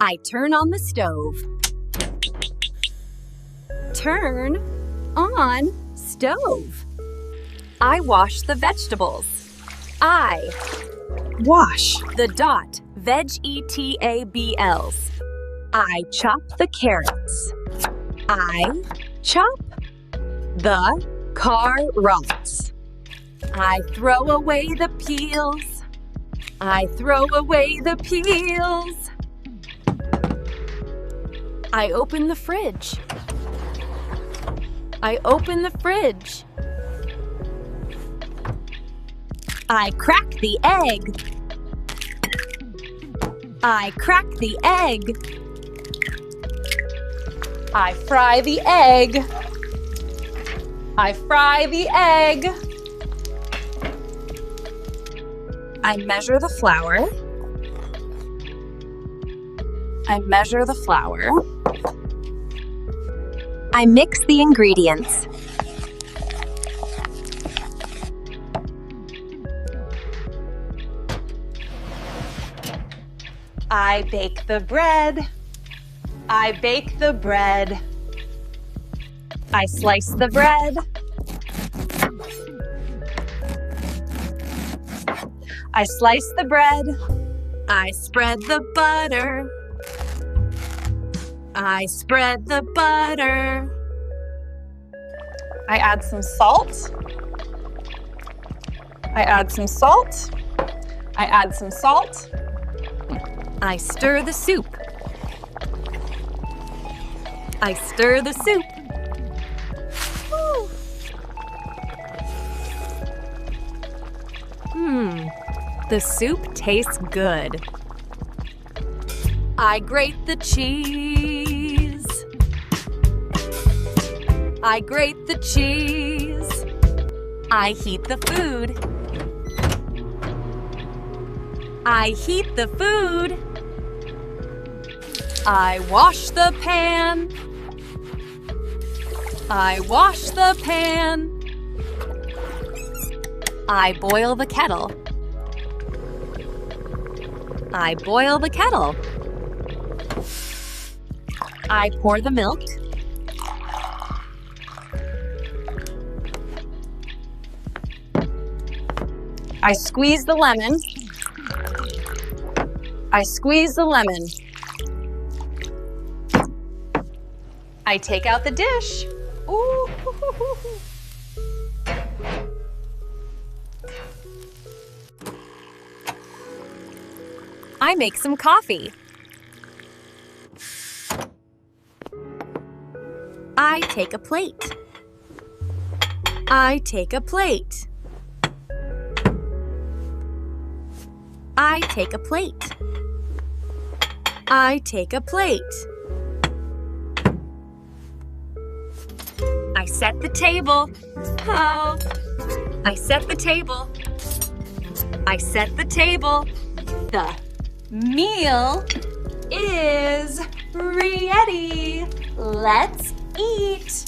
I turn on the stove. Turn on stove. I wash the vegetables. I Wash. the dot vegetables. I chop the carrots. I chop the carrots. I throw away the peels. I throw away the peels. I open the fridge. I open the fridge. I crack the egg. I crack the egg. I fry the egg. I fry the egg. I measure the flour. I measure the flour. I mix the ingredients. I bake the bread. I bake the bread. I slice the bread. I slice the bread. I spread the butter. I spread the butter. I add some salt. I add some salt. I add some salt. I stir the soup. I stir the soup. Woo. The soup tastes good. I grate the cheese. I grate the cheese. I heat the food. I heat the food. I wash the pan. I wash the pan. I boil the kettle. I boil the kettle. I pour the milk. I squeeze the lemon. I squeeze the lemon. I take out the dish. Ooh. I make some coffee. I take a plate. I take a plate. I take a plate. I take a plate. I set the table. Oh. I set the table. I set the table. The meal is ready. Let's eat.